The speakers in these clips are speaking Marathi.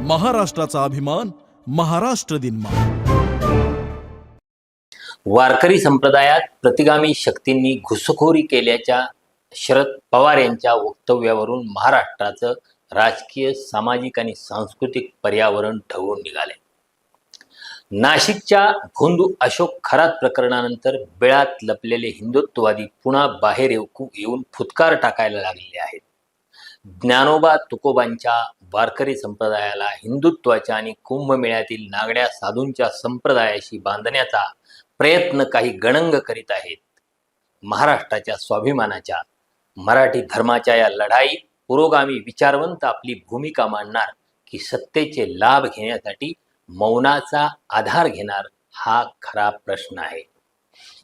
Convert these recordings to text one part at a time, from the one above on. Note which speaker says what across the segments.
Speaker 1: महाराष्ट्राचा अभिमान, महाराष्ट्र दिन.
Speaker 2: वारकरी संप्रदायात प्रतिगामी शक्तींनी घुसखोरी केल्याच्या शरद पवार यांच्या वक्तव्यावरून महाराष्ट्राचं राजकीय, सामाजिक आणि सांस्कृतिक पर्यावरण ढवळून निघाले. नाशिकच्या भोंदू अशोक खरात प्रकरणानंतर बिळात लपलेले हिंदुत्ववादी पुन्हा बाहेर येऊन फुटकार टाकायला लागलेले आहेत. ज्ञानोबा तुकोबांच्या वारकरी संप्रदायाला हिंदुत्वाच्या आणि कुंभमेळ्यातील नागड्या साधूंच्या संप्रदायाशी बांधण्याचा प्रयत्न काही गणंग करीत आहेत. महाराष्ट्राच्या स्वाभिमानाच्या, मराठी धर्माच्या या लढाईत पुरोगामी विचारवंत आपली भूमिका मांडणार की सत्तेचे लाभ घेण्यासाठी मौनाचा आधार घेणार, हा खरा प्रश्न आहे.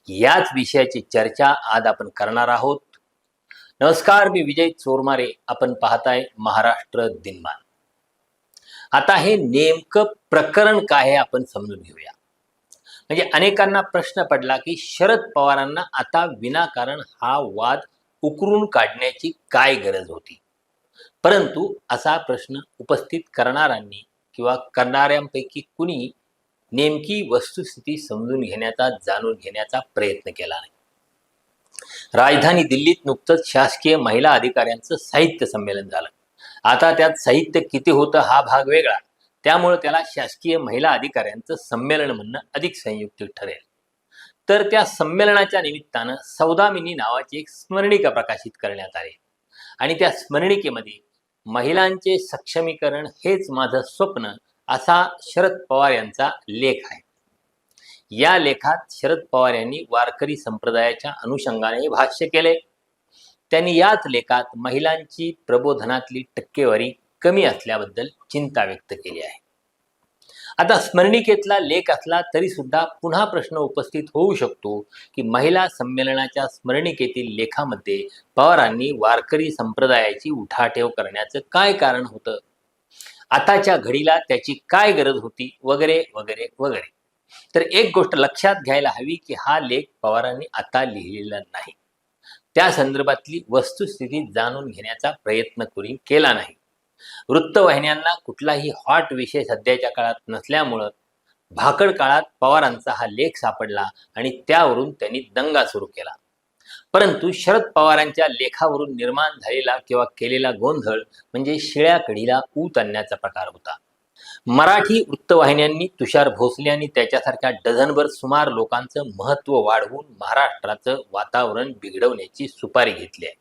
Speaker 2: याच विषयाची चर्चा आज आपण करणार आहोत. नमस्कार, मी विजय चोरमारे. आपण पाहताय महाराष्ट्र दिनमान. आता हे नेमकं प्रकरण काय आहे आपण समजून घेऊया. म्हणजे अनेकांना प्रश्न पडला की शरद पवारांना आता विनाकारण हा वाद उकरून काढण्याची काय गरज होती. परंतु असा प्रश्न उपस्थित करणाऱ्यांनी किंवा करणाऱ्यांपैकी कुणी नेमकी वस्तुस्थिती समजून घेण्याचा, जाणून घेण्याचा प्रयत्न केला नाही. राजधानी दिल्लीत नुकतंच शासकीय महिला अधिकाऱ्यांचं साहित्य संमेलन झालं. आता त्यात साहित्य किती होतं हा भाग वेगळा, त्यामुळे त्याला शासकीय महिला अधिकाऱ्यांचं संमेलन म्हणणं अधिक संयुक्तिक ठरेल. तर त्या संमेलनाच्या निमित्तानं सौदामिनी नावाची एक स्मरणिका प्रकाशित करण्यात आली आणि त्या स्मरणिकेमध्ये महिलांचे सक्षमीकरण हेच माझं स्वप्न असा शरद पवार यांचा लेख आहे. या लेखात शरद पवार यांनी वारकरी संप्रदायाच्या अनुषंगाने भाष्य केले. त्यांनी याच लेखात महिलांची प्रबोधनातली टक्केवारी कमी असल्याबद्दल चिंता व्यक्त केली आहे. आता स्मरणिकेतला लेख असला तरी सुद्धा पुन्हा प्रश्न उपस्थित होऊ शकतो की महिला संमेलनाच्या स्मरणिकेतील लेखामध्ये पवारांनी वारकरी संप्रदायाची उठाठेव करण्याचं काय कारण होतं, आताच्या घडीला त्याची काय गरज होती, वगैरे वगैरे वगैरे. तर एक गोष्ट लक्षात घ्यायला हवी की हा लेख पवारांनी आता लिहिलेला नाही. त्या संदर्भातली वस्तुस्थिती जाणून घेण्याचा प्रयत्न कोणी केला नाही. वृत्तवाहिन्यांना कुठलाही हॉट विषय सध्याच्या काळात नसल्यामुळं भाकड काळात पवारांचा हा लेख सापडला आणि त्यावरून त्यांनी दंगा सुरू केला. परंतु शरद पवारांच्या लेखावरून निर्माण झालेला किंवा केलेला गोंधळ म्हणजे शिळ्या कढीला ऊत आणण्याचा प्रकार होता. मराठी वृत्तवाहिन्यांनी तुषार भोसले आणि त्याच्यासारख्या डझनभर सुमार लोकांचं महत्त्व वाढवून महाराष्ट्राचं वातावरण बिघडवण्याची सुपारी घेतली आहे.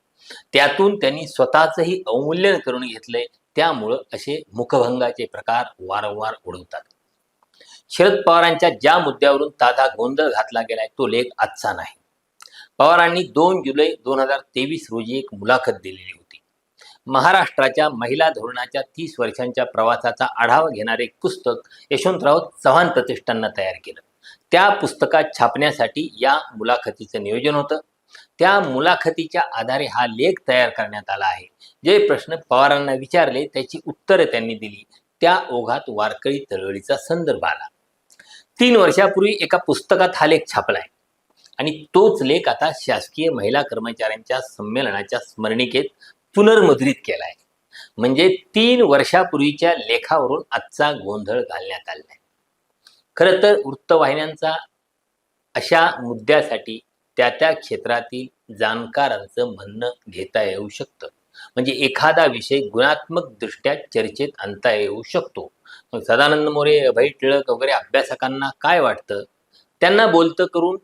Speaker 2: त्यातून त्यांनी स्वतःचंही अवमूल्यन करून घेतलंय. त्यामुळं असे मुखभंगाचे प्रकार वारंवार उडवतात. शरद पवारांच्या ज्या मुद्द्यावरून ताजा गोंधळ घातला गेलाय तो लेख आजचा नाही. पवारांनी 2 जुलै 2023 रोजी एक मुलाखत दिलेली होती. महाराष्ट्राच्या महिला धोरणाच्या 30 वर्षांच्या प्रवासाचा आढावा घेणारे एक पुस्तक यशवंतराव चव्हाण प्रतिष्ठाननं तयार केलं. त्या पुस्तकात छापण्यासाठी या मुलाखतीचं नियोजन होतं. त्या मुलाखतीच्या आधारे हा लेख तयार करण्यात आला आहे. जे प्रश्न पवारांना विचारले त्याची उत्तरे त्यांनी दिली. त्या ओघात वारकरी चळवळीचा संदर्भ आला. 3 वर्षापूर्वी एका पुस्तकात हा लेख छापलाय आणि तोच लेख आता शासकीय महिला कर्मचाऱ्यांच्या संमेलनाच्या स्मरणिकेत पुनर्मुद्रित केलाय. म्हणजे 3 वर्षापूर्वीच्या लेखावरून आजचा गोंधळ घालण्यात आलाय. खरं तर वृत्तवाहिन्यांचा अशा मुद्द्यासाठी त्या क्षेत्रातील जाणकारांचं म्हणणं घेता येऊ शकतं. म्हणजे एखादा विषय गुणात्मक दृष्ट्या चर्चेत आणता येऊ शकतो. मग सदानंद मोरे, अभय टिळक वगैरे अभ्यासकांना काय वाटतं त्यांना बोलतं करून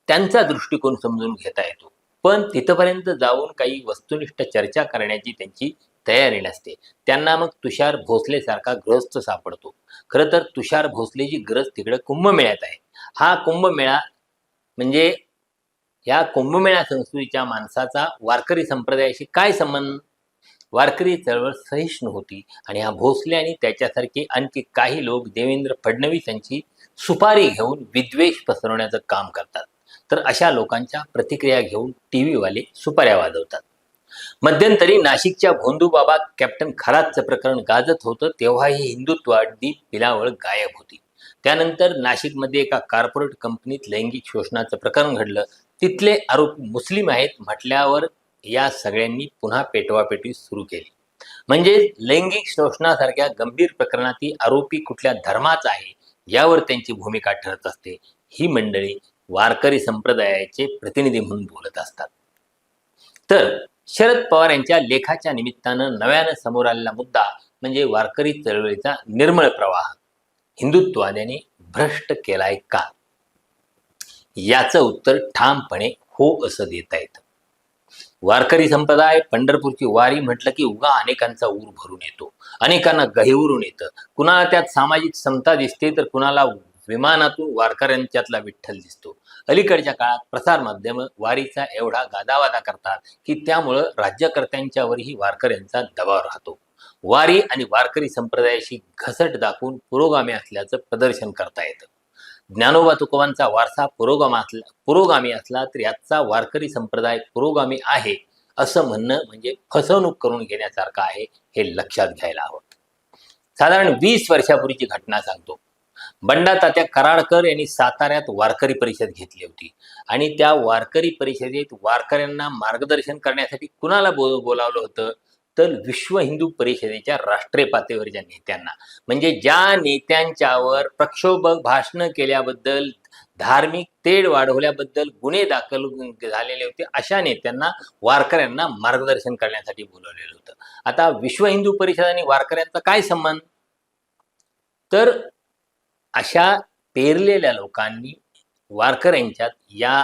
Speaker 2: त्यांचा दृष्टिकोन समजून घेता येतो. पण तिथपर्यंत जाऊन काही वस्तुनिष्ठ चर्चा करण्याची त्यांची तयारी नसते. त्यांना मग तुषार भोसले सारखा गृहस्थ सापडतो. खरं तर तुषार भोसलेची गरज तिकडे कुंभमेळ्यात आहे. हा कुंभमेळा म्हणजे या कुंभमेळा संस्कृतीच्या माणसाचा वारकरी संप्रदायाशी काय संबंध. वारकरी चळवळ सहिष्णू होती आणि हा भोसले आणि त्याच्यासारखे आणखी काही लोक देवेंद्र फडणवीस यांची सुपारी घेऊन विद्वेष पसरवण्याचं काम करतात. तर अशा लोकांच्या प्रतिक्रिया घेऊन टीव्हीवाले सुपाऱ्या वाजवतात. मध्यंतरी नाशिकच्या भोंदूबाबा कॅप्टन खरातचं प्रकरण गाजत होतं तेव्हा ही हिंदुत्ववादी पिलावळ गायब होती. त्यानंतर नाशिकमध्ये एका कॉर्पोरेट कंपनीत लैंगिक शोषणाचं प्रकरण घडलं. तिथले आरोपी मुस्लिम आहेत म्हटल्यावर या सगळ्यांनी पुन्हा पेटवापेटवी सुरू केली. म्हणजे लैंगिक शोषणासारख्या गंभीर प्रकरणातील आरोपी कुठल्या धर्माचा आहे यावर त्यांची भूमिका ठरत असते. ही मंडळी वारकरी संप्रदायाचे प्रतिनिधी म्हणून बोलत असतात. तर शरद पवार यांच्या लेखाच्या निमित्तानं नव्यानं समोर आलेला मुद्दा म्हणजे वारकरी चळवळीचा निर्मळ प्रवाह हिंदुत्ववाद्यांनी भ्रष्ट केलाय का, याचं उत्तर ठामपणे हो असं देता येतं. वारकरी संप्रदाय पंढरपूरची वारी म्हटलं की उगा अनेकांचा ऊर भरून येतो, अनेकांना गहिवरून येतं. कुणाला त्यात सामाजिक समता दिसते तर कुणाला विमानातून वारकऱ्यांच्यातला विठ्ठल दिसतो. अलीकडच्या काळात प्रसार माध्यम वारीचा एवढा गादावादा करतात की त्यामुळं राज्यकर्त्यांच्यावरही वारकऱ्यांचा दबाव राहतो. वारी आणि वारकरी संप्रदायाशी घसट दाखवून पुरोगामी असल्याचं प्रदर्शन करता येतं. ज्ञानोबा तुकोबांचा वारसा पुरोगामी असला तर याचा वारकरी संप्रदाय पुरोगामी आहे असं म्हणणं म्हणजे फसवणूक करून घेण्यासारखं आहे, हे लक्षात घ्यायला हवं. साधारण 20 वर्षापूर्वीची घटना सांगतो. बंडा तात्या कराडकर यांनी साताऱ्यात वारकरी परिषद घेतली होती आणि त्या वारकरी परिषदेत वारकऱ्यांना मार्गदर्शन करण्यासाठी कुणाला बोलावलं होतं तर विश्व हिंदू परिषदेच्या राष्ट्रीय पातळीवरच्या नेत्यांना. म्हणजे ज्या नेत्यांच्यावर प्रक्षोभक भाषणं केल्याबद्दल, धार्मिक तेढ वाढवल्याबद्दल गुन्हे दाखल झालेले होते, अशा नेत्यांना वारकऱ्यांना मार्गदर्शन करण्यासाठी बोलवलेलं होतं. आता विश्व हिंदू परिषद आणि वारकऱ्यांचा काय संबंध? तर अशा पेरलेल्या लोकांनी वारकऱ्यांच्यात या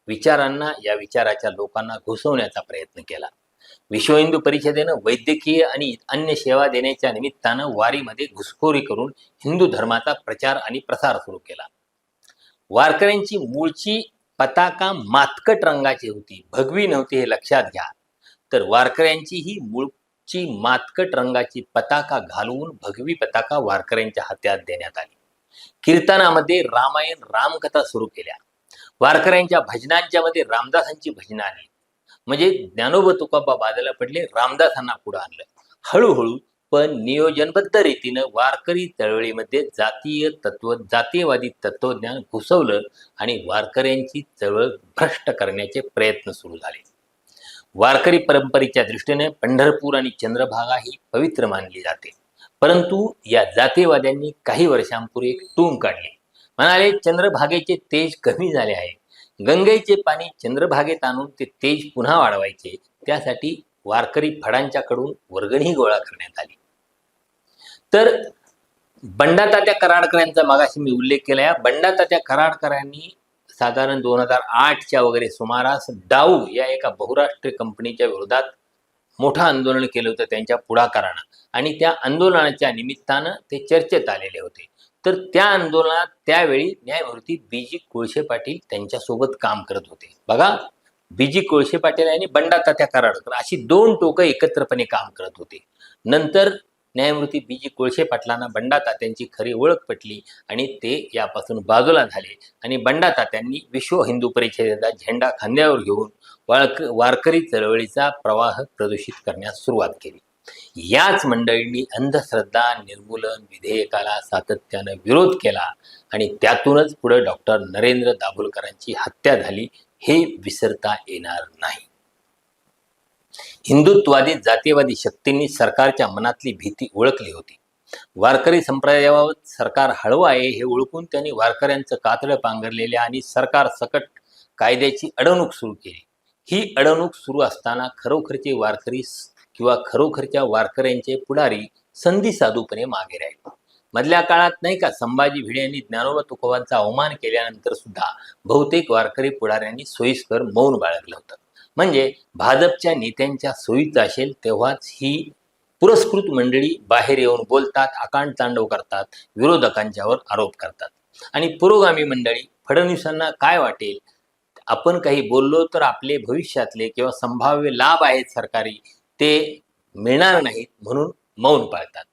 Speaker 2: विचारांना, या विचाराच्या लोकांना घुसवण्याचा प्रयत्न केला. विश्व हिंदू परिषदेनं वैद्यकीय आणि अन्य सेवा देण्याच्या निमित्तानं वारीमध्ये घुसखोरी करून हिंदू धर्माचा प्रचार आणि प्रसार सुरू केला. वारकऱ्यांची मूळची पताका मातकट रंगाची होती, भगवी नव्हती, हे लक्षात घ्या. तर वारकऱ्यांची ही मूळची मातकट रंगाची पताका घालवून भगवी पताका वारकऱ्यांच्या हातात देण्यात आली. कीर्तनामध्ये रामायण रामकथा सुरू केल्या. वारकऱ्यांच्या भजनांच्या मध्ये रामदासांची भजनं आली. म्हणजे ज्ञानोबा तुकोबा बाजूला पडले, रामदासांना पुढे आणलं. हळूहळू पण नियोजनबद्ध रीतीनं वारकरी चळवळीमध्ये जातीयवादी तत्वज्ञान घुसवलं आणि वारकऱ्यांची चळवळ भ्रष्ट करण्याचे प्रयत्न सुरू झाले. वारकरी परंपरेच्या दृष्टीने पंढरपूर आणि चंद्रभागा ही पवित्र मानली जाते. परंतु या जातीयवाद्यांनी काही वर्षांपूर्वी एक टूम काढली. म्हणाले चंद्रभागेचे तेज कमी झाले आहे, गंगेचे पाणी चंद्रभागेत आणून ते तेज पुन्हा वाढवायचे, त्यासाठी वारकरी फडांच्याकडून वर्गणी गोळा करण्यात आली. तर बंडातात्या कराडकरांचा मागाशी मी उल्लेख केला. या बंडातात्या कराडकरांनी साधारण 2008च्या वगैरे सुमारास डाऊ या एका बहुराष्ट्रीय कंपनीच्या विरोधात मोठं आंदोलन केलं होतं त्यांच्या पुढाकारानं, आणि त्या आंदोलनाच्या निमित्तानं ते चर्चेत आलेले होते. तर त्या आंदोलनात त्यावेळी न्यायमूर्ती बी.जी. कोळसे पाटील त्यांच्यासोबत काम करत होते. बघा, बी.जी. कोळसे पाटील आणि बंडातात्या कराडकर अशी दोन टोकं एकत्रपणे काम करत होते. नंतर न्यायमूर्ती बी.जी. कोळसे पाटलांना बंडातात्यांची खरी ओळख पटली आणि ते यापासून बाजूला झाले आणि बंडातात्यांनी विश्व हिंदू परिषदेचा झेंडा खांद्यावर घेऊन वारकरी चळवळीचा प्रवाह प्रदूषित करण्यास सुरुवात केली. याच मंडळींनी अंधश्रद्धा निर्मूलन विधेयकाला सातत्यानं विरोध केला आणि त्यातूनच पुढे डॉक्टर नरेंद्र दाभोलकरांची हत्या झाली, हे विसरता येणार नाही. हिंदुत्ववादी जातीयवादी शक्तींनी सरकारच्या मनातली भीती ओळखली होती. वारकरी संप्रदायाबाबत सरकार हळवं आहे हे ओळखून त्यांनी वारकऱ्यांचं कातडं पांघरलेल्या आणि सरकार सकट कायद्याची अडवणूक सुरू केली. ही अडवणूक सुरू असताना खरोखरचे वारकरी किंवा खरोखरच्या वारकऱ्यांचे पुढारी संधी साधूपणे मागे राहिले. मधल्या काळात नाही का, संभाजी भिडे यांनी ज्ञानोबा तुकोबांचा अवमान केल्यानंतर सुद्धा बहुतेक वारकरी पुढाऱ्यांनी सोयीस्कर मौन बाळगलं होतं. म्हणजे भाजपच्या नेत्यांच्या सोयीचं असेल तेव्हाच ही पुरस्कृत मंडळी बाहेर येऊन बोलतात, आकांड तांडव करतात, विरोधकांच्यावर आरोप करतात. आणि पुरोगामी मंडळी फडणवीसांना काय वाटेल, आपण काही बोललो तर आपले भविष्यातले किंवा संभाव्य लाभ आहेत सरकारी, ते मिळणार नाहीत म्हणून मौन पाळतात.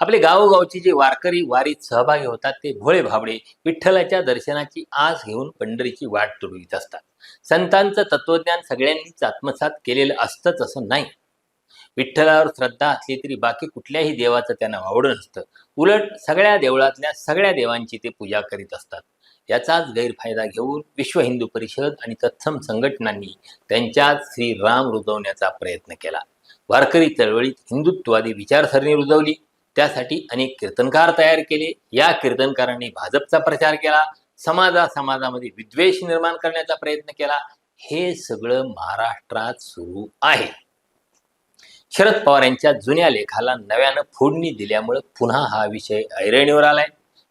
Speaker 2: आपले गावोगावचे जे वारकरी वारीत सहभागी होतात ते भोळे भाबडे विठ्ठलाच्या दर्शनाची आस घेऊन पंढरीची वाट तुडवीत असतात. संतांचं तत्वज्ञान सगळ्यांनीच आत्मसात केलेलं असतंच असं नाही. विठ्ठलावर श्रद्धा असली तरी बाकी कुठल्याही देवाचं त्यांना वावडं नसतं. उलट सगळ्या देवळातल्या सगळ्या देवांची ते पूजा करीत असतात. याचाच गैरफायदा घेऊन विश्व हिंदू परिषद आणि तत्सम संघटनांनी त्यांच्यात श्रीराम रुजवण्याचा प्रयत्न केला. वारकरी चळवळीत हिंदुत्ववादी विचारसरणी रुजवली. त्यासाठी अनेक कीर्तनकार तयार केले. या कीर्तनकारांनी भाजपचा प्रचार केला, समाजामध्ये विद्वेष निर्माण करण्याचा प्रयत्न केला. हे सगळं महाराष्ट्रात सुरू आहे. शरद पवार यांच्या जुन्या लेखाला नव्यानं फोडणी दिल्यामुळे पुन्हा हा विषय ऐरणीवर आलाय.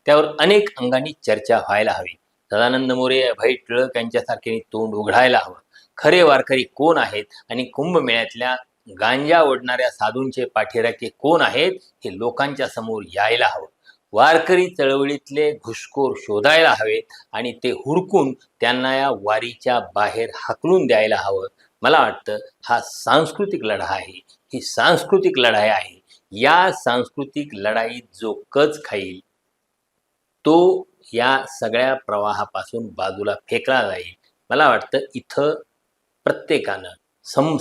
Speaker 2: त्यावर अनेक अंगांनी चर्चा व्हायला हवी. सदानंद मोरे, अभय टिळक यांच्यासारख्यांनी तोंड उघडायला हवं. खरे वारकरी कोण आहेत आणि कुंभमेळ्यातल्या गांजा ओढणाऱ्या साधूंचे पाठीराखे कोण आहेत हे लोकांच्या समोर यायला हवं. वारकरी चळवळीतले घुसखोर शोधायला हवेत आणि ते हुडकून त्यांना या वारीच्या बाहेर हाकलून द्यायला हवं. मला वाटतं हा सांस्कृतिक लढा आहे. ही सांस्कृतिक लढाई आहे. या सांस्कृतिक लढाईत जो कच खाईल तो या सगळ्या प्रवाहापासून बाजूला फेकला जाईल. मला वाटतं इथं प्रत्येकानं